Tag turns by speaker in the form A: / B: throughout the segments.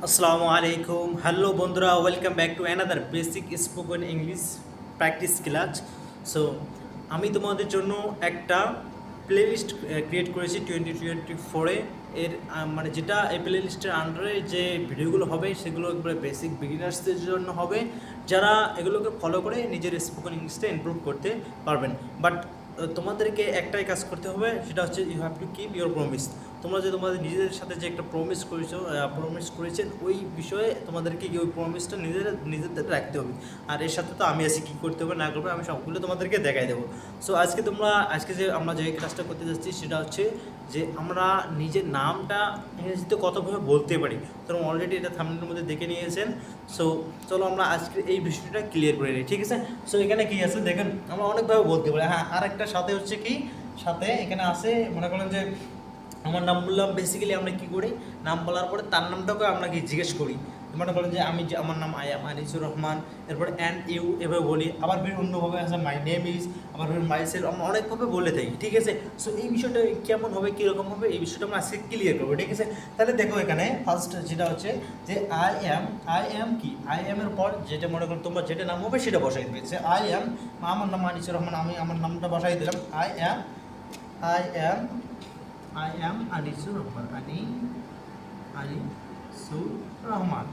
A: আসসালামু আলাইকুম, হ্যালো বন্ধুরা, welcome back to another basic spoken English practice class. So আমি তোমাদের জন্য একটা প্লেলিস্ট ক্রিয়েট করেছি 2024-এ এর মানে যেটা এই প্লেলিস্টের আন্ডারে যে ভিডিওগুলো হবে সেগুলো একবারে বেসিক বিগিনার্সদের জন্য হবে, যারা এগুলোকে ফলো করে নিজের স্পোকেন ইংলিশটা ইমপ্রুভ করতে পারবেন। বাট তোমাদেরকে একটাই কাজ করতে হবে, সেটা হচ্ছে you have to keep your promise. তোমরা যে তোমাদের নিজেদের সাথে যে একটা প্রমিস করেছেন ওই বিষয়ে তোমাদেরকে ওই প্রমিসটা নিজেদের রাখতে হবে। আর এর সাথে তো আমি আছি, কী করতে হবে না করবে আমি সবগুলো তোমাদেরকে দেখাই দেবো। সো আজকে যে আমরা যে ক্লাসটা করতে যাচ্ছি সেটা হচ্ছে যে আমরা নিজের নামটা ইংরেজিতে কতভাবে বলতে পারি। তোমরা অলরেডি এটা থাম্বনেলের মধ্যে দেখে নিয়েছেন। সো চলো আমরা আজকে এই বিষয়টা ক্লিয়ার করে নিই, ঠিক আছে? সো এখানে কি আছে দেখেন, আমরা অনেকভাবে বলতে পারি। হ্যাঁ, আর একটা সাথে হচ্ছে কি, সাথে এখানে আছে মনে করেন যে আমার নাম বললাম, বেসিক্যালি আমরা কী করি, নাম বলার পরে তার নামটাকে আমরা কি জিজ্ঞেস করি। মনে করেন যে আমার নাম আনিসুর রহমান, এরপরে অ্যান্ড ইউ এভাবে বলি। আবার ফির অন্যভাবে আছে মাই নেম ইজ, আবার ফির মাই সেলফ, আমরা অনেকভাবে বলে থাকি, ঠিক আছে? সো এই বিষয়টা কেমন হবে, কীরকম হবে, এই বিষয়টা আমরা আজকে ক্লিয়ার করবো, ঠিক আছে? তাহলে দেখো এখানে ফার্স্ট যেটা হচ্ছে যে আই অ্যাম কি, আই অ্যামের পর যেটা মনে করো তোমার যেটা নাম হবে সেটা বসাই দিবে। যে আই অ্যাম, আমার নাম আনিসুর রহমান, আমি আমার নামটা বসাই দিলাম আই অ্যাম আনিসুর রহমান, আনিসুর রহমান,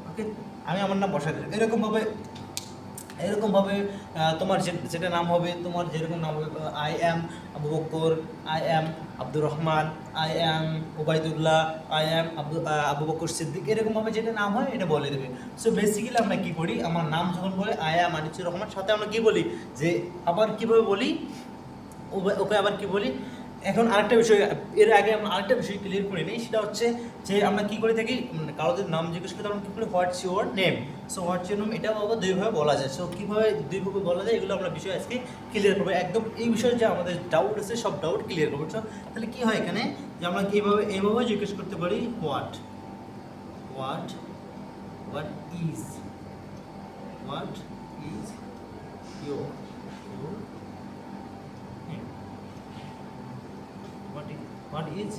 A: ওকে, আমি আমার নাম বসাই দিলাম। এরকমভাবে তোমার যেটা নাম হবে, তোমার যেরকম নাম হবে, I am Abu Bakar, I am Abdur Rahman, I am Obaidullah, I am Abu Bakar Siddique, এরকমভাবে যেটা নাম হয় এটা বলে দেবে। সো বেসিক্যালি আমরা কী করি, আমার নাম যখন বলে আই অ্যাম আনিসুর রহমান, সাথে আমরা কী বলি যে আবার কীভাবে বলি, ওকে আবার কি বলি। এখন আরেকটা বিষয়, এর আগে আমরা আরেকটা বিষয় ক্লিয়ার করে নিই, সেটা হচ্ছে যে আমরা কী করে থাকি, কারোদের নাম জিজ্ঞেস করতে আমরা কী করি, what's your name. So what's your name এটাও আবার দুইভাবে বলা যায়। সো কীভাবে দুইভাবে বলা যায় এগুলো আমরা বিষয় আজকে ক্লিয়ার করবো। একদম এই বিষয়ে যে আমাদের ডাউট আছে সব ডাউট ক্লিয়ার করবো। তাহলে কী হয় এখানে, যে আমরা এইভাবে জিজ্ঞেস করতে পারি, what what is your what is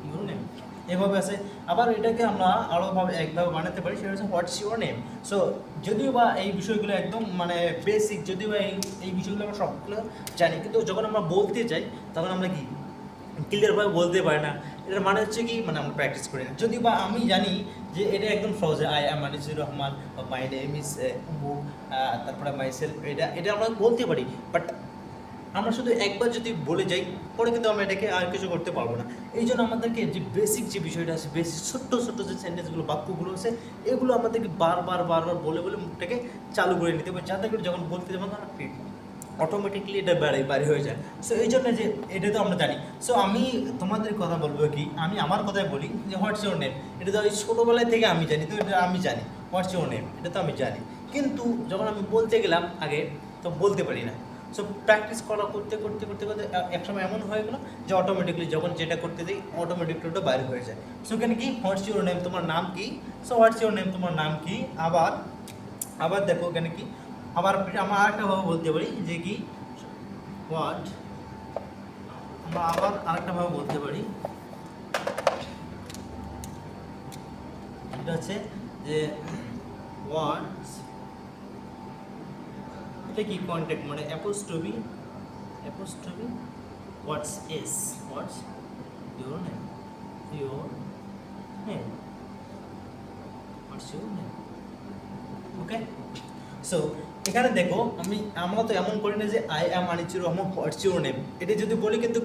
A: your name, এভাবে আছে। আবার এটাকে আমরা আরোভাবে একভাবে বানাতে পারি, সেটা হচ্ছে হোয়াটস ইউর নেম। সো যদিও বা এই বিষয়গুলো একদম মানে বেসিক, যদিও বা এই বিষয়গুলো আমরা সবগুলো জানি, কিন্তু যখন আমরা বলতে যাই তখন আমরা কি ক্লিয়ারভাবে বলতে পারি না। এটার মানে হচ্ছে কি, মানে আমরা প্র্যাকটিস করি না। যদিও বা আমি জানি যে এটা একদম সহজ, I am Anisur Rahman, my name is অমুক, তারপরে মাই সেলফ, এটা আমরা বলতে পারি। বাট আমরা শুধু একবার যদি বলে যাই, পরে কিন্তু আমরা এটাকে আর কিছু করতে পারবো না। এই জন্য আমাদেরকে যে বেসিক যে বিষয়টা আছে, বেসিক ছোট্ট যে সেন্টেন্সগুলো, বাক্যগুলো আছে, এগুলো আমাদেরকে বারবার বলে মুখটাকে চালু করে নিতে হবে, যাতে করে যখন বলতে যাবো না অটোমেটিকলি এটা বাইরে হয়ে যায়। সো এই জন্য যে এটা তো আমরা জানি। সো আমি তোমাদের কথা বলবো কি, আমি আমার কথাই বলি যে হোয়াটস ইউর নেম, এটা তো ওই ছোটোবেলায় থেকে আমি জানি, তো এটা আমি জানি হোয়াটস ইউর নেম, এটা তো আমি জানি। কিন্তু যখন আমি বলতে গেলাম আগে, তো বলতে পারি না। সো প্র্যাকটিস করতে একসময় এমন হয়ে গেলো যে অটোমেটিকলি যখন যেটা করতে দিই অটোমেটিকলি ওটা বাইরে হয়ে যায়। সো এখানে কি, হোয়াটস ইউর নেম, তোমার নাম কি। সো হোয়াটস ইউর নেম, তোমার নাম কি। আবার দেখো এখানে কি, আবার আমরা আরেকটা ভাবে বলতে পারি যে কি, হোয়াট, আমরা আবার আরেকটা ভাবে বলতে পারি, এটা হচ্ছে যে হোয়াটস, এটা কি কন্ট্যাক্ট মানে apostrophe, what's your name, okay. So এখানে দেখো, আমরা তো এমন করি না যে I am Anisur Rahman what's your name, এটা যদি বলি কিন্তু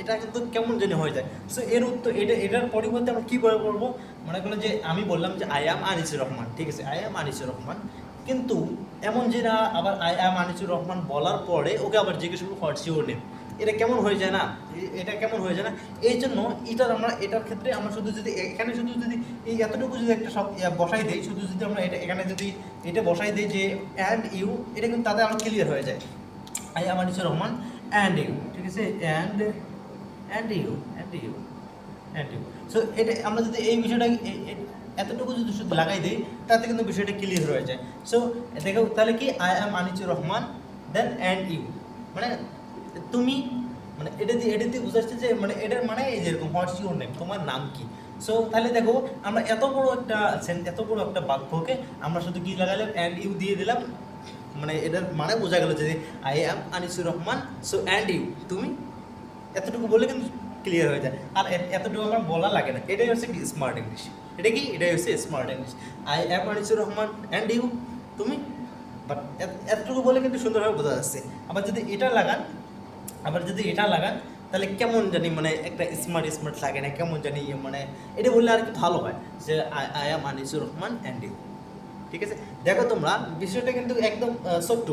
A: এটা কিন্তু কেমন জানি হয়ে যায়। সো এর উত্তর এটার পরিবর্তে আমরা কী করে করবো, মনে করেন যে আমি বললাম যে আই অ্যাম আনিসুর রহমান, ঠিক আছে, আই অ্যাম আনিসুর রহমান, কিন্তু এমন যে না, আবার আই অ্যাম আনিসুর রহমান বলার পরে ওকে আবার জিজ্ঞেস করবো হোয়াটস ইউর নেম, এটা কেমন হয়ে যায় না, এটা কেমন হয়ে যায় না। এই জন্য এটার ক্ষেত্রে আমরা শুধু যদি এখানে শুধু যদি এই এতটুকু যদি একটা সব বসাই দিই, শুধু যদি আমরা এখানে যদি এটা বসাই দিই যে অ্যান্ড ইউ, এটা কিন্তু তাদের আমার ক্লিয়ার হয়ে যায়। I am Anisur Rahman and you, ঠিক আছে, অ্যান্ড ইউ। সো এটা আমরা যদি এই বিষয়টা এতটুকু যদি শুধু লাগাই দিই, তাতে কিন্তু বিষয়টা ক্লিয়ার হয়ে যায়। সো দেখো তাহলে কি, I am Anisur Rahman then and you, মানে তুমি মানে এটা দিয়ে বুঝাচ্ছে যে মানে এটার মানে এই যেরকম হোয়াটস ইউর নেম, তোমার নাম কি। সো তাহলে দেখো আমরা এত বড় একটা বাক্যকে আমরা শুধু কি লাগালাম, অ্যান্ড ইউ দিয়ে দিলাম, মানে এটার মানে বোঝা গেল যে I am Anisur Rahman, so and you, তুমি, এতটুকু বলে কিন্তু ক্লিয়ার হয়ে যায়। আর এতটুকু আমার বলা লাগে না, এটাই হচ্ছে কি স্মার্ট ইংলিশ। এটা কি, এটাই হচ্ছে smart English. I am Anisur Rahman and you, তুমি, বাট এতটুকু বলে কিন্তু সুন্দরভাবে বোঝা যাচ্ছে। আবার যদি এটা লাগান তাহলে কেমন জানি মানে একটা স্মার্ট লাগে না, কেমন জানি মানে এটা বললে আর কি ভালো হয় যে I am Anisur Rahman and you. ঠিক আছে, দেখো তোমরা বিষয়টা কিন্তু একদম ছোট্ট,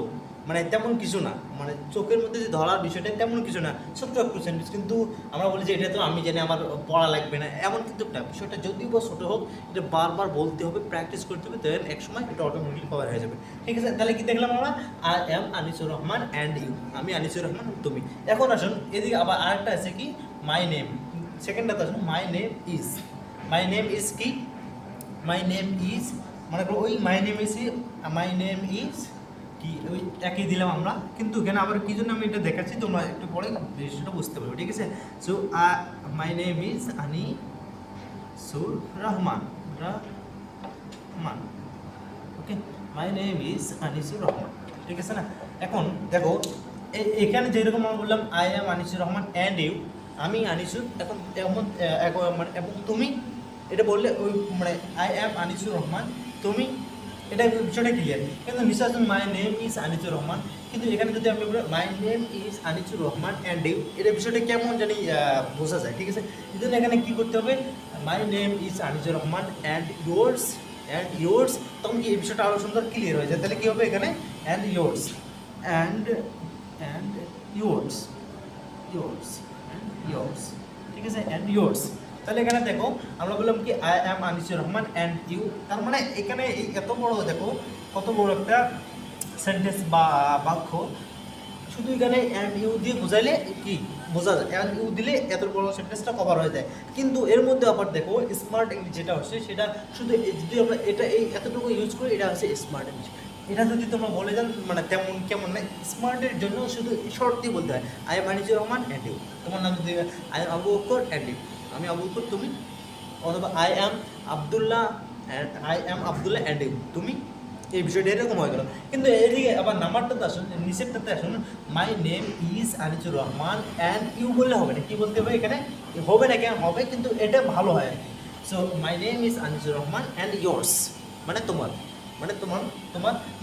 A: মানে তেমন কিছু না, মানে চোখের মধ্যে যে ধরার বিষয়টা তেমন কিছু না, ছোট্ট একটু সেন্টেন্স, কিন্তু আমরা বলি যে এটা তো আমি জানি, আমার পড়া লাগবে না, এমন কিন্তু না। বিষয়টা যদিও বা ছোটো হোক, এটা বারবার বলতে হবে, প্র্যাকটিস করতে হবে, দেন এক সময় এটা অটোমেটিকলি কভার হয়ে যাবে। ঠিক আছে, তাহলে কি দেখলাম আমরা, I am Anisur Rahman and you, আমি আনিসুর রহমান, তুমি। এখন আসুন এদিকে আবার আরেকটা আছে কি, মাই নেম। সেকেন্ডটাতে আসুন, মাই নেম ইজ কি, মাই নেম ইজ, মানে ওই মাই নেম ইজ কি, ওই একই দিলাম আমরা, কিন্তু এখানে আবার কি জন্য আমি এটা দেখাচ্ছি, তোমরা একটু পরে বিষয়টা বুঝতে পারবে। ঠিক আছে, so my name is Anisur Rahman, okay, my name is Anisur Rahman. ঠিক আছে না। এখন দেখো এখানে যেরকম আমরা বললাম I am Anisur Rahman and you, আমি আনিসুর, এখন মানে এবং তুমি, এটা বললে ওই মানে আই অ্যাম আনিসুর রহমান, তুমি, এটা বিষয়টা ক্লিয়ার। কিন্তু নিশ্চয় my name is Anisur Rahman, কিন্তু এখানে যদি আমি বলি my name is Anisur Rahman and you, এটা বিষয়টা কেমন জানি বোঝা যায়। ঠিক আছে, এই জন্য এখানে কী করতে হবে, মাই name is Anisur Rahman and yours, তখন কি এই বিষয়টা আরও সুন্দর ক্লিয়ার হয়ে যায়। তাহলে কী হবে এখানে, অ্যান্ড ইয়োর্স, অ্যান্ড ইয়োর্স, ঠিক আছে, অ্যান্ড ইয়োর্স। তাহলে এখানে দেখো আমরা বললাম কি I am Anisur Rahman and you, তার মানে এখানে এই এত বড়, দেখো কত বড় একটা সেন্টেন্স বা বাক্য, শুধু এখানে অ্যান্ড ইউ দিয়ে বোঝাইলে কি বোঝা যায়, অ্যান্ড ইউ দিলে এত বড় সেন্টেন্সটা কভার হয়ে যায়। কিন্তু এর মধ্যে আবার দেখো স্মার্ট ইংলিশ যেটা হচ্ছে, সেটা শুধু যদি আমরা এটা এই এতটুকু ইউজ করি, এটা হচ্ছে স্মার্ট ইংলিশ। এটা যদি তোমরা বলে যান মানে তেমন কেমন না, স্মার্টের জন্য শুধু শর্ট দিয়ে বলতে হয়, I am Anisur Rahman and you, তোমার নাম যদি I am Abu Bakar and you, আমি আবু বকর, তুমি, অথবা I am Abdullah and you, তুমি, এই বিষয়টা এরকম হয়ে গেল। কিন্তু এদিকে আবার নাম্বারটাতে আসুন, নিচেরটাতে আসুন, my name is Anisur Rahman and you বললে হবে না, কী বলতে হবে এখানে, হবে না কেন, হবে, কিন্তু এটা ভালো হয় আর কি। So my name is Anisur Rahman and yours, মানে তোমার,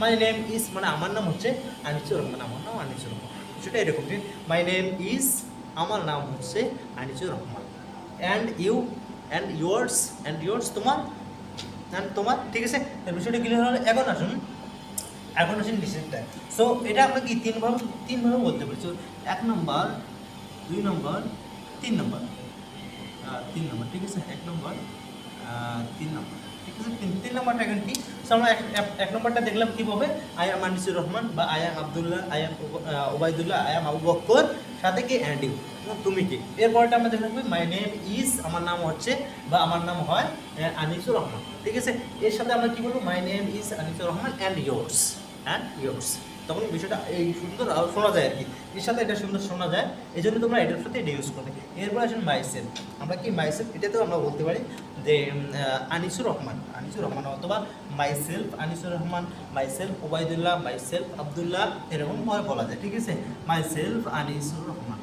A: মাই নেম ইজ মানে আমার নাম হচ্ছে আনিসুর রহমান, আমার নাম আনিসুর রহমান, সেটা এরকম যে মাই নেম ইজ, আমার নাম হচ্ছে আনিসুর রহমান, অ্যান্ড ইয়োর্স তোমার, ঠিক আছে, বিষয়টা ক্লিয়ার হলে এখন আসুন ডিসিশনটা। সো এটা আমরা কি তিনভাবে বলতে পারি। সো 1 নম্বর, 2 নম্বর, 3 নম্বর, 3 নম্বর, ঠিক আছে, 1 নম্বর, 3 নম্বর, ঠিক আছে। 3 নম্বরটা এখন কি, সো আমরা 1 নম্বরটা দেখলাম কীভাবে, আই এম আনিসুর রহমান বা I am Abdullah, I am Obaidullah, I am Abu Bakar, সাথে কি অ্যান্ড ইউ, তুমি কি। এরপরটা আমরা দেখলাম মাই নেম ইজ, আমার নাম হচ্ছে বা আমার নাম হয় আনিসুর রহমান। ঠিক আছে, এর সাথে আমরা কী বলবো, মাই name is Anisur Rahman and yours, তখন বিষয়টা এই সুন্দর শোনা যায় আর কি, এর সাথে এটা সুন্দর শোনা যায়, এই জন্য তোমরা এটার সাথে এটা ইউজ করবে। এরপর আসেন মাইসেলফ, আমরা কি মাইসেলফ, এটাতেও আমরা বলতে পারি যে আনিসুর রহমান, অথবা myself Anisur Rahman, myself Obaidullah, myself Abdullah, এরকমভাবে বলা যায়। ঠিক আছে, মাইসেলফ আনিসুর রহমান,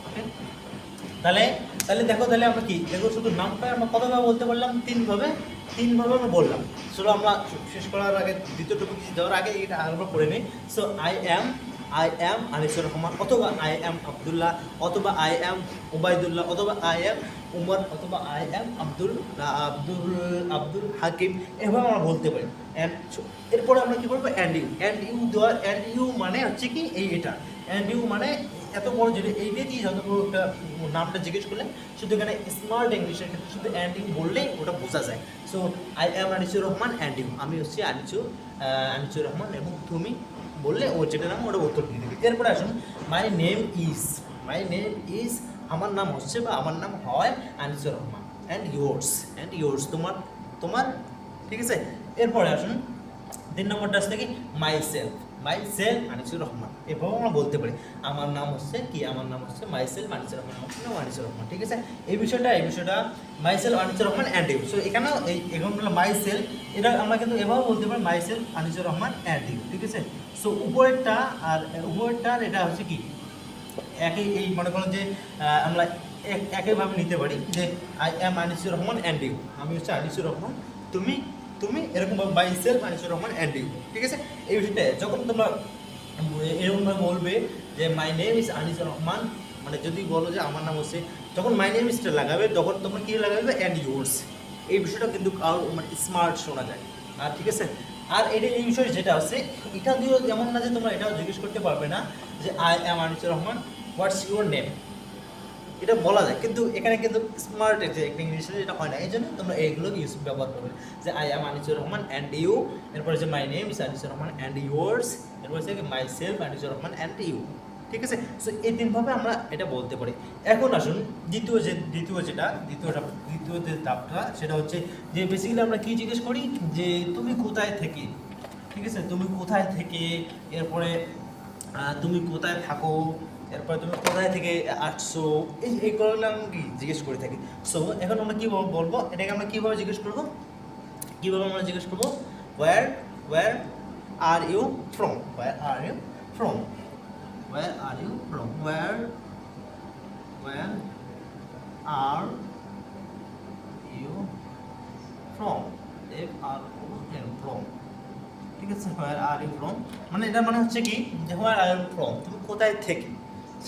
A: ওকে। তাহলে দেখো, তাহলে আমরা কি দেখো, শুধু নামটা আমরা কতভাবে বলতে পারলাম, তিনভাবে আমরা বললাম। চলো আমরা শেষ করার আগে, দ্বিতীয় টপিক যাওয়ার আগে এটা আরেকবার পড়ে নিই। So I am Anisur Rahman, অথবা আই অ্যাম আবদুল্লাহ, অথবা আই অ্যাম ওবায়দুল্লাহ, অথবা আই অ্যাম উমর, অথবা আই অ্যাম আব্দুল হাকিম, এভাবে আমরা বলতে পারি। এরপরে আমরা কী করবো, অ্যান্ড ইউ দেওয়ার, অ্যান্ড ইউ মানে হচ্ছে কি এটা, অ্যান্ড ইউ মানে এত বড় যেটা এইটা দিয়ে যত বড় একটা নামটা জিজ্ঞেস করলে, শুধু এখানে স্মার্ট ইংলিশের ক্ষেত্রে শুধু অ্যান্ড ইউ বললেই ওটা বোঝা যায়। So I am Anisur Rahman and you, আমি হচ্ছে আনিসুর রহমান, এবং তুমি বললে ও যেটা নাম ওটা উত্তর দিয়ে দেবে। এরপরে আসুন, মাই নেম ইজ, আমার নাম হচ্ছে বা আমার নাম হয় আনিসুর রহমান, অ্যান্ড ইয়োর্স, তোমার, ঠিক আছে। এরপরে আসুন 3 নম্বরটা আসছে কি, মাই মাইসেলফ আনিসুর রহমান, এভাবে আমরা বলতে পারি আমার নাম হচ্ছে কি, আমার নাম হচ্ছে মাইসেলফ আনিসুর রহমান, আমার নাম আনিসুর রহমান। ঠিক আছে, এই বিষয়টা myself Anisur Rahman and you. So এখানেও এখন মাইসেলফ, এটা আমরা কিন্তু এভাবে বলতে পারি myself Anisur Rahman and you. ঠিক আছে, সো উপরেরটা আর উপরেরটার এটা হচ্ছে কি একই, এই মনে করো যে আমরা একইভাবে নিতে পারি যে I am Anisur Rahman and you, আমি হচ্ছে আনিসুর রহমান, তুমি তুমি এরকমভাবে myself Anisur Rahman and you. ঠিক আছে, এই বিষয়টা যখন তোমরা এরকমভাবে বলবে যে my name is Anisur Rahman, মানে যদি বলো যে আমার নাম হচ্ছে, যখন মাই নেম ইজটা লাগাবে তখন তোমরা কী লাগাবে অ্যান্ড ইউর্স, এই বিষয়টা কিন্তু আরও মানে স্মার্ট শোনা যায়। আর ঠিক আছে, আর এটা এই বিষয়ে যেটা আছে এটা দিয়েও এমন না যে তোমরা এটাও জিজ্ঞেস করতে পারবে না যে I am Anisur Rahman what's your name, এটা বলা যায় কিন্তু এখানে কিন্তু স্মার্ট একটা ইংলিশে এটা হয় না, এই জন্য তোমরা এইগুলো ইউজ ব্যবহার করবে যে I am Anisur Rahman and you, এরপরে যে my name is Anisur Rahman and yours, এরপর হচ্ছে myself Anisur Rahman and you. ঠিক আছে, সো এই তিনভাবে আমরা এটা বলতে পারি। এখন আসুন দ্বিতীয় যে ধাপটা সেটা হচ্ছে যে বেসিক্যালি আমরা কি জিজ্ঞেস করি যে তুমি কোথায় থেকে। ঠিক আছে, তুমি কোথায় থেকে, এরপরে তুমি কোথায় থাকো, এরপরে তুমি কোথায় থেকে আসছো, এইগুলো আমি কি জিজ্ঞেস করে থাকি। সো এখন আমরা কী বলবো, এটাকে আমরা কীভাবে জিজ্ঞেস করবো, where where are you from, where are you from, where are you from, where are you from, from. ঠিক আছে, হোয়ার আর ইউ ফ্রম, মানে এটা মানে হচ্ছে কি যে হোয়ার আর ইউ ফ্রম, তুমি কোথায় থেকে।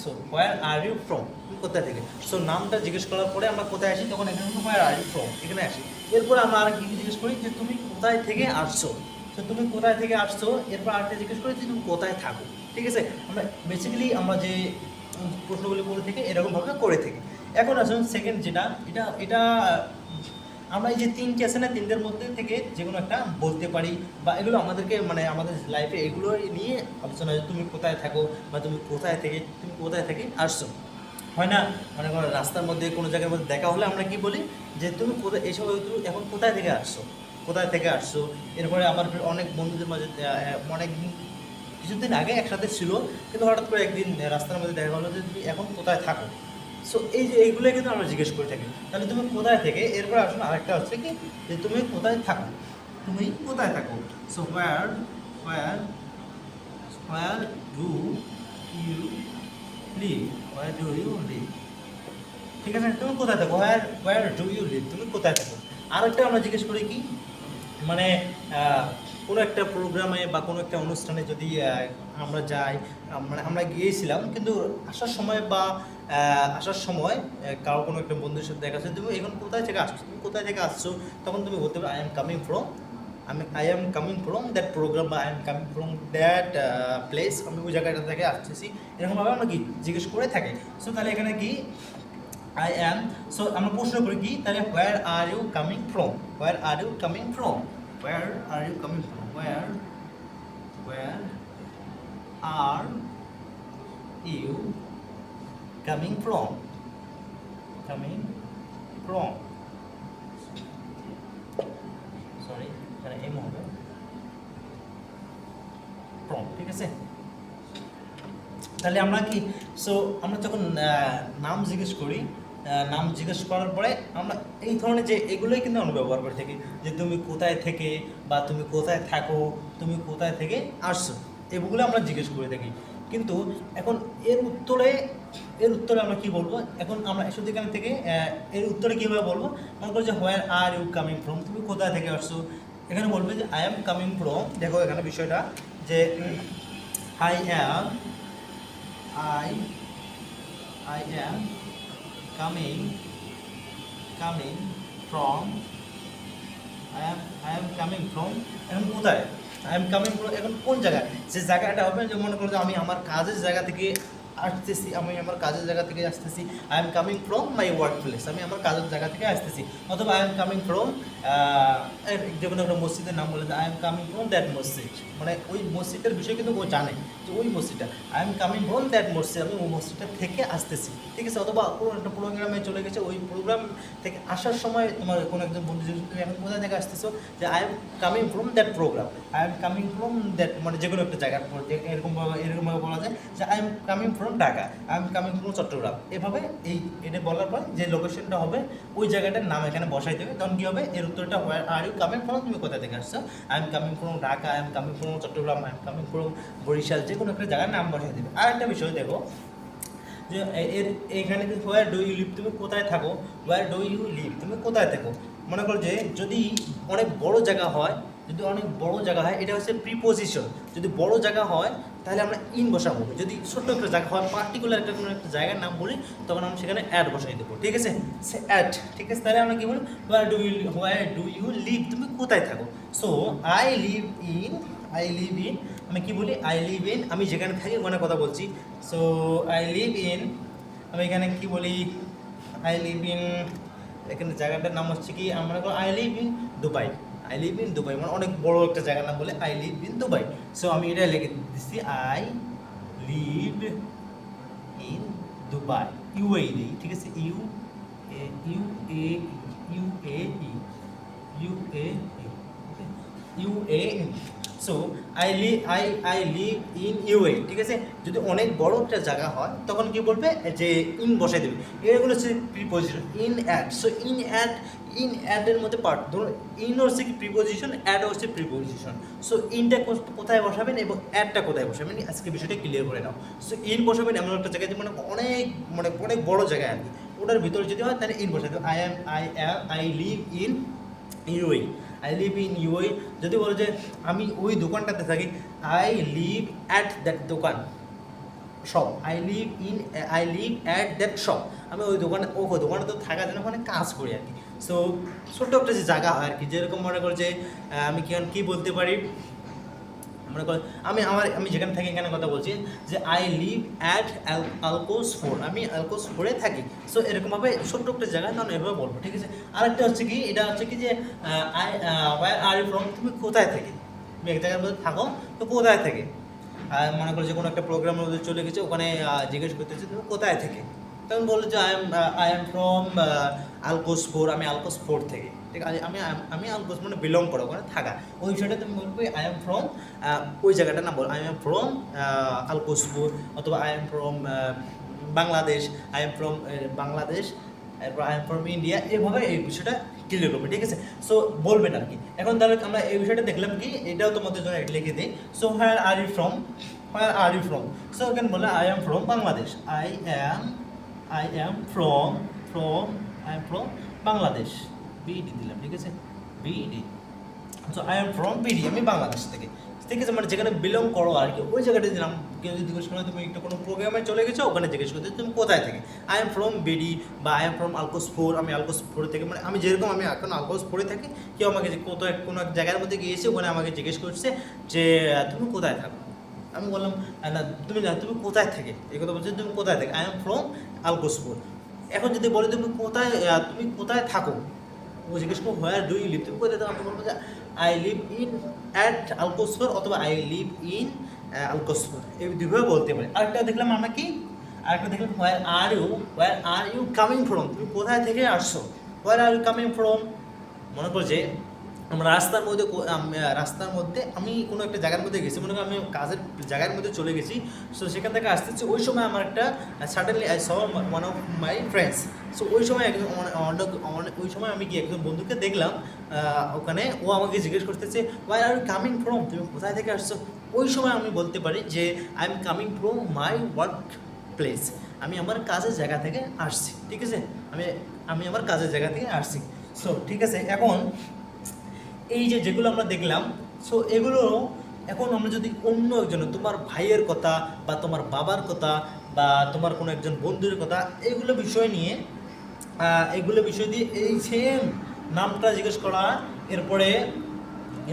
A: So where are you from, তুমি কোথায় থেকে। সো নামটা জিজ্ঞেস করার পরে আমরা কোথায় আসি, তখন এখানে হোয়ার আর ইউ ফ্রম এখানে আসি। এরপরে আমরা আর কি জিজ্ঞেস করি যে তুমি কোথায় থেকে আসছো, তো তুমি কোথায় থেকে আসছো, এরপর আরেকটা জিজ্ঞেস করি যে তুমি কোথায় থাকো। ঠিক আছে, আমরা বেসিক্যালি আমরা যে প্রশ্নগুলি করে থাকি এরকমভাবে করে থাকি। এখন আসুন সেকেন্ড যেটা, এটা আমরা এই যে তিনটে আছে না, তিনটের মধ্যে থেকে যে কোনো একটা বলতে পারি, বা এগুলো আমাদেরকে মানে আমাদের লাইফে এগুলো নিয়ে আলোচনা, তুমি কোথায় থাকো বা তুমি কোথায় থেকে আসছো। হয় না, মানে কোনো রাস্তার মধ্যে কোনো জায়গার মধ্যে দেখা হলে আমরা কি বলি যে তুমি কোথায়, এইসব তুমি এখন কোথায় থেকে আসছো। এরপরে আমার অনেক বন্ধুদের মাঝে অনেক কিছুদিন আগে একসাথে ছিল, কিন্তু হঠাৎ করে একদিন রাস্তার মধ্যে দেখা হলো যে তুমি এখন কোথায় থাকো। সো এই যে এইগুলোই কিন্তু আমরা জিজ্ঞেস করে থাকি, তাহলে তুমি কোথায় থেকে, এরপর আসলে আরেকটা হচ্ছে কি যে তুমি কোথায় থাকো, so where do you live, ঠিক আছে, তুমি কোথায় থাকো, হোয়ার ডু ইউ লিভ, তুমি কোথায় থাকো। আরেকটা আমরা জিজ্ঞেস করি কি, মানে কোনো একটা প্রোগ্রামে বা কোনো একটা অনুষ্ঠানে যদি আমরা যাই, মানে আমরা গিয়েছিলাম কিন্তু আসার সময় কারো কোনো একটা বন্ধুর সাথে দেখা যাচ্ছে, তুমি এখন কোথায় থেকে আসছো, তখন তুমি বলতে পারো I am coming from that programme, বা I am coming from that place, আমি ওই জায়গাটা থেকে আসতেছি, এরকমভাবে আমরা কি জিজ্ঞেস করে থাকি। সো তাহলে এখানে কি আই অ্যাম, সো আমরা প্রশ্ন করি কি, তাহলে where are you coming from, where are you coming from where are you coming from where are you coming from sorry এখানে এম হবে from। ঠিক আছে, তাহলে আমরা কি, সো আমরা যখন নাম জিজ্ঞেস করি, নাম জিজ্ঞেস করার পরে আমরা এই ধরনের যে এগুলোই কিন্তু আমরা ব্যবহার করে থাকি, যে তুমি কোথায় থেকে, বা তুমি কোথায় থাকো, তুমি কোথায় থেকে আসছো, এগুলো আমরা জিজ্ঞেস করে থাকি। কিন্তু এখন এর উত্তরে আমরা কি বলবো, এখন আমরা শুধু এখান থেকে এর উত্তরে কীভাবে বলবো, মনে করো যে হোয়ার আর ইউ কামিং ফ্রম, তুমি কোথায় থেকে আসছো, এখানে বলবে যে আই অ্যাম কামিং ফ্রম, দেখো এখানে বিষয়টা যে আই অ্যাম coming from এখন কোথায়, এখন কোন জায়গায়, যে জায়গাটা হবে যে মনে করো যে আমি আমার কাজের জায়গা থেকে আসতেছি, আমি আমার কাজের জায়গা থেকে আসতেছি, I am coming from my work place, আমি আমার কাজের জায়গা থেকে আসতেছি। অথবা আই এম কামিং ফ্রম যে কোনো একটা মসজিদের নাম বলে, I am coming from that মসজিদ, মানে ওই মসজিদের বিষয়ে কিন্তু ও জানে যে ওই মসজিদটা, I am coming from that মসজিদ, আমি ওই মসজিদটা থেকে আসতেছি, ঠিক আছে। অথবা কোনো একটা প্রোগ্রামে চলে গেছে, ওই প্রোগ্রাম থেকে আসার সময় তোমার কোনো একজন বন্ধু জিজ্ঞেস তুমি এখন কোথা থেকে আসতেছো, যে I am coming from that program, I am coming from that, মানে যে কোনো একটা জায়গার এরকমভাবে বলা যায় যে I am coming from Dhaka, I am coming from Chittagong. এভাবে এটা বলার পর যে লোকেশনটা হবে ওই জায়গাটার নাম এখানে বসাই দেবে, তখন কী হবে এর উত্তরটা where are you coming from, তুমি কোথা থেকে আসছো, I am coming from Dhaka, I am coming from Chittagong, I am coming from Barishal, যে কোনো একটা জায়গার নাম বসাই দেবে। আর একটা বিষয় দেখো যে এইখানে কিন্তু হোয়ার ডু ইউ লিভ, তুমি কোথায় থাকো, হোয়ার ডু ইউ লিভ, তুমি কোথায় থাকো। মনে করো যে যদি অনেক বড় জায়গা হয়, যদি অনেক বড় জায়গা হয় এটা হচ্ছে প্রিপোজিশন, যদি বড় জায়গা হয় তাহলে আমরা ইন বসাবো, যদি ছোট্ট একটা জায়গা হয় পার্টিকুলার একটা কোনো একটা জায়গার নাম বলি তখন আমরা সেখানে অ্যাড বসাই দেবো, ঠিক আছে, সে অ্যাড, ঠিক আছে। তাহলে আমরা কী বলি হোয়ার ডু ইউ লিভ, তুমি কোথায় থাকো। সো আই লিভ ইন, আমি কি বলি আই লিভ ইন, আমি যেখানে থাকি ওখানে কথা বলছি। সো আই লিভ ইন, আমি এখানে কি বলি আই লিভ ইন, এখানে জায়গাটার নাম হচ্ছে কি আমরা I live in Dubai, I live in Dubai, মানে অনেক বড় একটা জায়গার নাম বলে I live in Dubai. So আমি এটা লিখে দিচ্ছি I live in Dubai, UAE দিই, ঠিক আছে, U A U A U A E U A U A. So I live in UA, ঠিক আছে। যদি অনেক বড় একটা জায়গা হয় তখন কি বলবে যে ইন বসাই দেবে, এগুলো হচ্ছে preposition, in at. So in অ্যাডের মধ্যে পার্ট, ধরুন ইন হচ্ছে কি প্রিপোজিশন, অ্যাড হচ্ছে প্রিপোজিশন। সো ইনটা কোথায় বসাবেন এবং অ্যাডটা কোথায় বসাবেন আজকে বিষয়টা ক্লিয়ার করে নাও। সো ইন বসাবেন এমন একটা জায়গায় মানে অনেক বড় জায়গায় আর কি, ওটার ভিতরে যদি হয় তাহলে ইন বসাই দেবে, I live in UAE, I live in UAE. যদি বলো যে আমি ওই দোকানটাতে থাকি, আই লিভ অ্যাট দ্যাট দোকান shop, I live at that shop, আমি ওই দোকানে তো থাকার জন্য ওখানে কাজ করি আর কি। সো ছোট্ট একটা যে জায়গা হয় আর কি, যেরকম মনে করো যে আমি কী বলতে পারি, মনে করো আমি যেখানে থাকি এখানে কথা বলছি যে আই লিভ অ্যাট আলকোস 4, আমি আলকোস 4-এ থাকি। সো এরকমভাবে ছোট্ট একটা জায়গায় তখন এভাবে বলবো, ঠিক আছে। আরেকটা হচ্ছে কি, এটা হচ্ছে কি যে হোয়ার আর ইউ ফ্রম, তুমি কোথায় থেকে, তুমি এক জায়গার মধ্যে থাকো তো কোথায় থেকে, মনে করো যে কোনো একটা প্রোগ্রামের মধ্যে চলে গেছে, ওখানে জিজ্ঞেস করতেছে তুমি কোথায় থেকে, তখন বললো যে আই এম ফ্রম আলকোস 4, আমি আলকোস 4 থেকে, ঠিক আছে, আমি আলকোস মানে বিলং করো, ওখানে থাকা, ওই বিষয়টা তুমি বলবে আই এম ফ্রম ওই জায়গাটা না বল, আই এম ফ্রম আলকোস 4, অথবা I am from Bangladesh, I am from Bangladesh, এরপর আই এম ফ্রম ইন্ডিয়া, এভাবে এই বিষয়টা ক্লিয়ার করবে, ঠিক আছে। সো বলবেন আর কি। এখন তাহলে আমরা এই বিষয়টা দেখলাম কি, এটাও তোমাদের জন্য লিখে দিই। So where are you from, so এখানে বলে I am from Bangladesh, I am from Bangladesh, BD দিলাম, ঠিক আছে, BD. So I am from BD, আমি বাংলাদেশ থেকে, ঠিক আছে, মানে যেখানে বিলং করো আর কি ওই জায়গাটা দিলাম। কেউ যদি জিজ্ঞেস করে তুমি একটা কোনো প্রোগ্রামে চলে গেছো, ওখানে জিজ্ঞেস করতে তুমি কোথায় থেকে, আই এম ফ্রম বিডি বা আই এম ফ্রম আলকোস 4, আমি আলকোস 4 থেকে, মানে আমি যেরকম আমি এখন আলকোস 4-এ থাকি, কেউ আমাকে যে কোথায় কোনো এক জায়গার মধ্যে গিয়েছে ওখানে আমাকে জিজ্ঞেস করছে যে তুমি কোথায় থাকো, আমি বললাম না তুমি কোথায় থেকে, এই কথা বলছি, তুমি কোথায় থেকে, আই এম ফ্রম আলকোস 4। এখন যদি বলে তুমি কোথায় থাকো, ও জিজ্ঞেস করো হোয়ার ডু ইউ লিভ, তুমি কোথায় থাকো, আমি বলবো যে আই লিভ ইন অ্যাট আলকোস 4 অথবা আই লিভ ইন আলকোস 4, এই দুইভাবে বলতে পারি। আরেকটা দেখলাম আমরা কি, আরেকটা দেখলাম হোয়ার আর ইউ কামিং ফ্রম, তুমি কোথায় থেকে আসছো, হোয়ার আর ইউ কামিং ফ্রম। মনে করো যে আমরা রাস্তার মধ্যে আমি কোনো একটা জায়গার মধ্যে গেছি, মনে করি আমি কাজের জায়গার মধ্যে চলে গেছি। সো সেখান থেকে আসতেছি, ওই সময় আমার একটা suddenly I saw one of my friends. So ওই সময় ওই সময় আমি কি একজন বন্ধুকে দেখলাম ওখানে, ও আমাকে জিজ্ঞেস করতেছে why are you coming from, তুমি কোথায় থেকে আসছো। ওই সময় আমি বলতে পারি যে I am coming from my work place, আমি আমার কাজের জায়গা থেকে আসছি, ঠিক আছে, আমি আমার কাজের জায়গা থেকে আসছি। সো ঠিক আছে, এখন এই যেগুলো আমরা দেখলাম, সো এগুলো এখন আমরা যদি অন্য একজন, তোমার ভাইয়ের কথা বা তোমার বাবার কথা বা তোমার কোনো একজন বন্ধুর কথা, এগুলো বিষয় দিয়ে এই সেম নামটা জিজ্ঞেস করা, এরপরে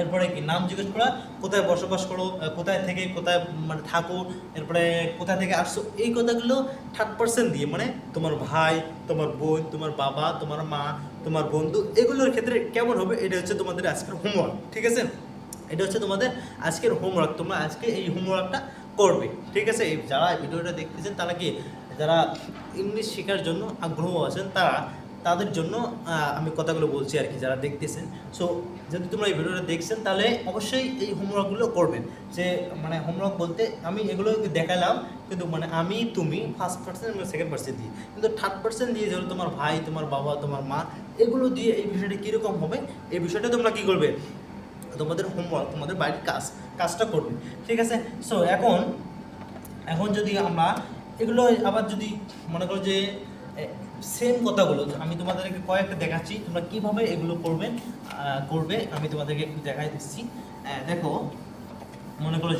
A: এরপরে কি নাম জিজ্ঞেস করা, কোথায় বসবাস করো, কোথায় থেকে কোথায় মানে থাকো, এরপরে কোথা থেকে আসছো, এই কথাগুলো থার্ড পার্সন দিয়ে মানে তোমার ভাই, তোমার বোন, তোমার বাবা, তোমার মা, তোমার বন্ধু, এগুলোর ক্ষেত্রে কেমন হবে, এটা হচ্ছে তোমাদের আজকের হোমওয়ার্ক, ঠিক আছে? এটা হচ্ছে তোমাদের আজকের হোমওয়ার্ক, তোমরা আজকে এই হোমওয়ার্কটা করবে, ঠিক আছে? এই যারা ভিডিওটা দেখতেছেন তারা কি, যারা ইংলিশ শেখার জন্য আগ্রহ আছেন তাদের জন্য আমি কথাগুলো বলছি আর কি, যারা দেখতেছেন। সো যদি তোমরা এই ভিডিওটা দেখছেন তাহলে অবশ্যই এই হোমওয়ার্কগুলো করবেন। যে মানে হোমওয়ার্ক বলতে আমি এগুলো দেখালাম, কিন্তু মানে আমি তুমি ফার্স্ট পার্সন এবং সেকেন্ড পার্সন দিয়ে, কিন্তু থার্ড পার্সন দিয়ে যেগুলো তোমার ভাই, তোমার বাবা, তোমার মা, এগুলো দিয়ে এই বিষয়টা কীরকম হবে, এই বিষয়টা তোমরা কী করবে, তোমাদের হোমওয়ার্ক, তোমাদের বাড়ির কাজটা করবে, ঠিক আছে? সো এখন যদি আমরা এগুলো আবার যদি মনে করো যে সেম কথাগুলো আমি তোমাদেরকে কয়েকটা দেখাচ্ছি, তোমরা কীভাবে এগুলো করবে আমি তোমাদেরকে একটু দেখাই দিচ্ছি। দেখো, মনে করো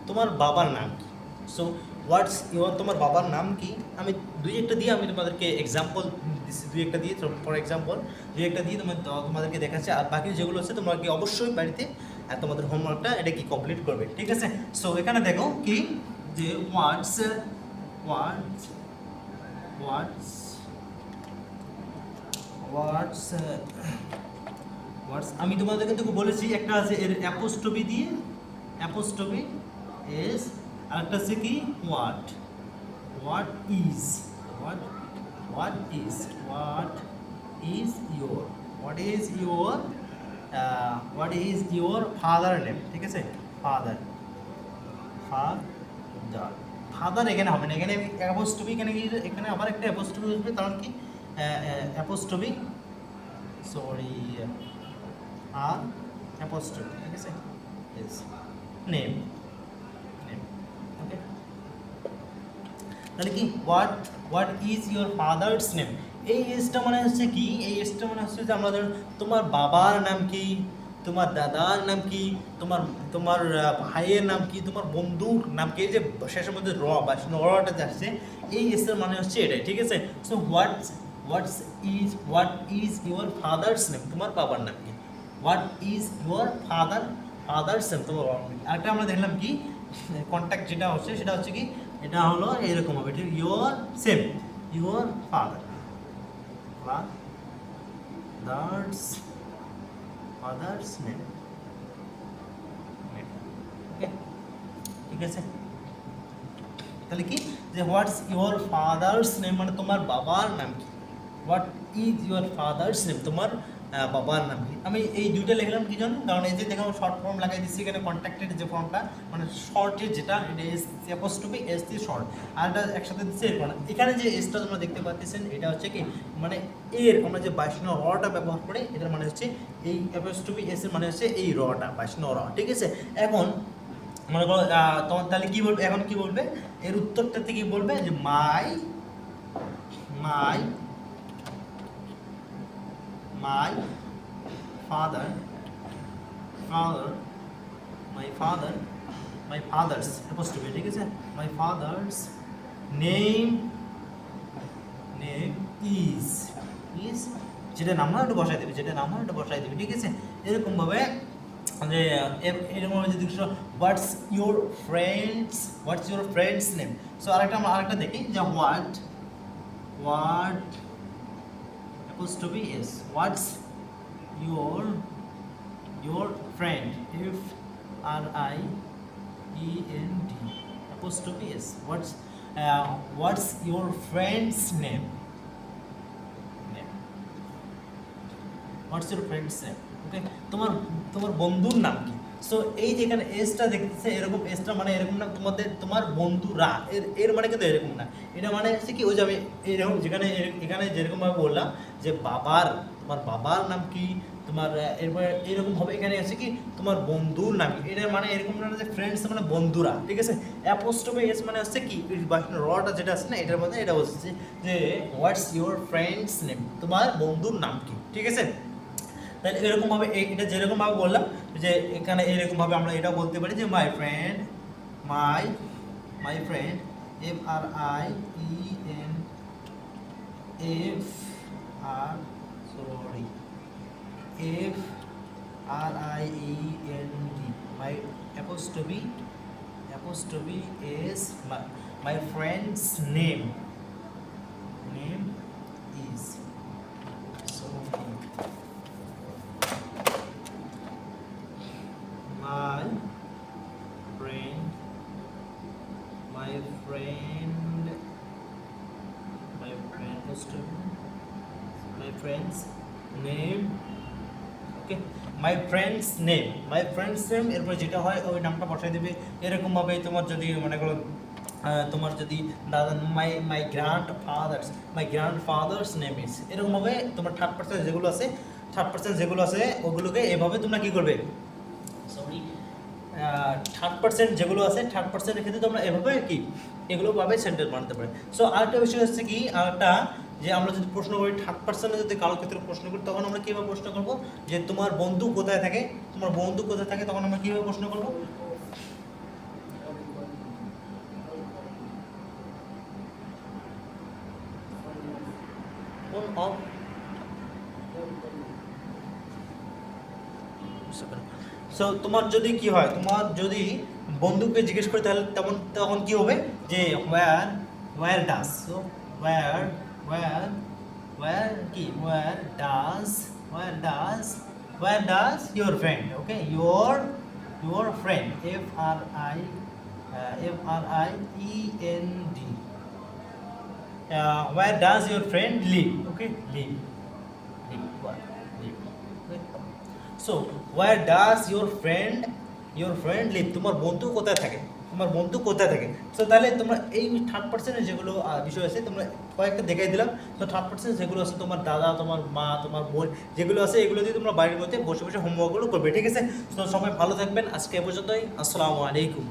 A: তোমার বাবার নাম কি? সো হোয়াটস ইউর, তোমার বাবার নাম কি? আমি আমি তোমাদেরকে এক্সাম্পল দিচ্ছি, ফর এক্সাম্পল দিয়ে তোমাদেরকে দেখাচ্ছি, আর বাকি যেগুলো আছে তোমরা কি অবশ্যই বাড়িতে তোমাদের হোমওয়ার্কটা এটা কি কমপ্লিট করবে, ঠিক আছে? সো এখানে দেখো কি যে হোয়াটস আমি তোমাদের কিন্তু বলেছি, একটা আছে এর অ্যাপোস্ট্রফি দিয়ে, অ্যাপোস্ট্রফি এস, আর একটা আছে কি what is your father name, ঠিক আছে? ফাদার এখানে হবে না, এখানে অ্যাপোস্ট্রফি, এখানে আবার একটা অ্যাপোস্ট্রফি আসবে, কারণ কি অ্যাপোস্ট্রফি, সরি, আর অ্যাপোস্ট্রফি, ঠিক আছে? ইয়েস, নেম, ওকে। তাহলে কি what is your father's name, এই এজটা মানে হচ্ছে কি, এই এজটা মানে হচ্ছে যে আমরা ধরুন তোমার বাবার নাম কি, তোমার দাদার নাম কি, তোমার ভাইয়ের নাম কি, তোমার বন্ধুর নাম কি, এই যে শেষের মধ্যে রটা যাচ্ছে, এই এজটার মানে হচ্ছে এটাই, ঠিক আছে? So what is your father's name, তোমার বাবার নাম কি? What is your father's name, তোমার বাবার নাম কি? আরেকটা আমরা দেখলাম কি কন্ট্যাক্ট যেটা হচ্ছে সেটা হচ্ছে কি, এটা হলো এরকম হবে, ঠিক? ইউর ফাদার্স নেম, ওকে, ঠিক আছে? তাহলে কি যে হোয়াটস ইউর ফাদার্স নেম মানে তোমার বাবার নাম কি, what is your father's name, তোমার বাবার নাম কি? আমি এই দুইটা লিখলাম কি জন্য, কারণ এই যে দেখো শর্ট ফর্ম লাগাই দিচ্ছি এখানে, কন্ট্যাক্টের যে ফর্মটা মানে শর্টের যেটা, এটা অ্যাপোস্ট্রফি এস দিয়ে শর্ট, আর এটা একসাথে দিচ্ছে এরপর। এখানে যে এসটা তোমরা দেখতে পাচ্ছেন এটা হচ্ছে কি মানে এর আমরা যে 22 নং রটা ব্যবহার করে, এটার মানে হচ্ছে এই অ্যাপোস্ট্রফি এস এর মানে হচ্ছে এই রটা, 22 নং র, ঠিক আছে? এখন মনে করো তোমার তাহলে কি বলবে, এখন কি বলবে, এর উত্তরটাতে কি বলবে যে মাই father my father's apostrophe, ঠিক আছে? my father's name is যেটা নাম একটু বসাই দেবে, ঠিক আছে? এরকম ভাবে যে এরকম ভাবে যদি what's your friends name. So আরেকটা দেখি যে what apostrophe is what's your friend, friend apostrophe is what's your friend's name, ওকে? তোমার বন্ধুর নাম কি? সো এই যে এখানে এসটা দেখতেছে এরকম, এসটা মানে এরকম না, তোমার বন্ধুরা, এর মানে কিন্তু এরকম না, এটা মানে হচ্ছে কি ওই যে আমি এরকম এখানে যেরকম ভাবে বললাম যে তোমার বাবার নাম কি, তোমার এরপরে এরকম হবে, এখানে আছে কি তোমার বন্ধুর নাম কি, এটার মানে এরকম না যে ফ্রেন্ডস মানে বন্ধুরা, ঠিক আছে? অ্যাপোস্ট্রফি এস মানে হচ্ছে কি রটা যেটা আছে না, এটার মধ্যে এটা বলছে যে হোয়াটস ইউর ফ্রেন্ডস নেম, তোমার বন্ধুর নাম কি, ঠিক আছে? তাহলে এরকমভাবে এটা যেরকমভাবে বললাম যে এখানে এরকমভাবে আমরা এটা বলতে পারি যে my friend FRIEND. My apostrophe is my friend's name. Name is so my friend apostrophe my friend's name. Okay my friends name এরপর যেটা হয় ওই নামটা বসাই দেবে। এরকমভাবে তোমার যদি মনে করো তোমার যদি দাদা মাই গ্র্যান্ড ফাদার্স নেম ইজ, এরকমভাবে তোমার থার্ড পার্সেন্ট যেগুলো আছে ওগুলোকে এভাবে তোমরা কী করবে, সরি থার্ড পার্সেন্টের ক্ষেত্রে তোমরা এভাবে কি এগুলোভাবে সেন্টেন্স বানাতে পারে। সো আরেকটা বিষয় হচ্ছে কি, আরেকটা যে আমরা যদি প্রশ্ন করি থার্ড পার্সনে যদি কারোর ক্ষেত্রে প্রশ্ন করি তখন আমরা কীভাবে প্রশ্ন করবো, যে তোমার বন্ধু কোথায় থাকে, তখন আমরা কীভাবে প্রশ্ন করবো, সো তোমার যদি কি হয়, তোমার যদি বন্ধুকে জিজ্ঞেস করে তাহলে তখন কি হবে যে where does, so where does your friend, okay, your friend, FRIEND, where does your friend live, okay, live, okay. So where does your friend live, তোমার বন্ধু কোথায় থাকে, সো তাহলে তোমরা এই থার্ড পার্সেন্টের যেগুলো বিষয় আছে তোমরা কয়েকটা দেখাই দিলাম। তো থার্ড পার্সেন্ট যেগুলো আছে তোমার দাদা, তোমার মা, তোমার বোন যেগুলো আছে এগুলো দিয়ে তোমরা বাড়ির মধ্যে বসে বসে হোমওয়ার্কগুলো করবে, ঠিক আছে। তো সবাই ভালো থাকবেন, আজকে এ পর্যন্তই, আসসালামু আলাইকুম।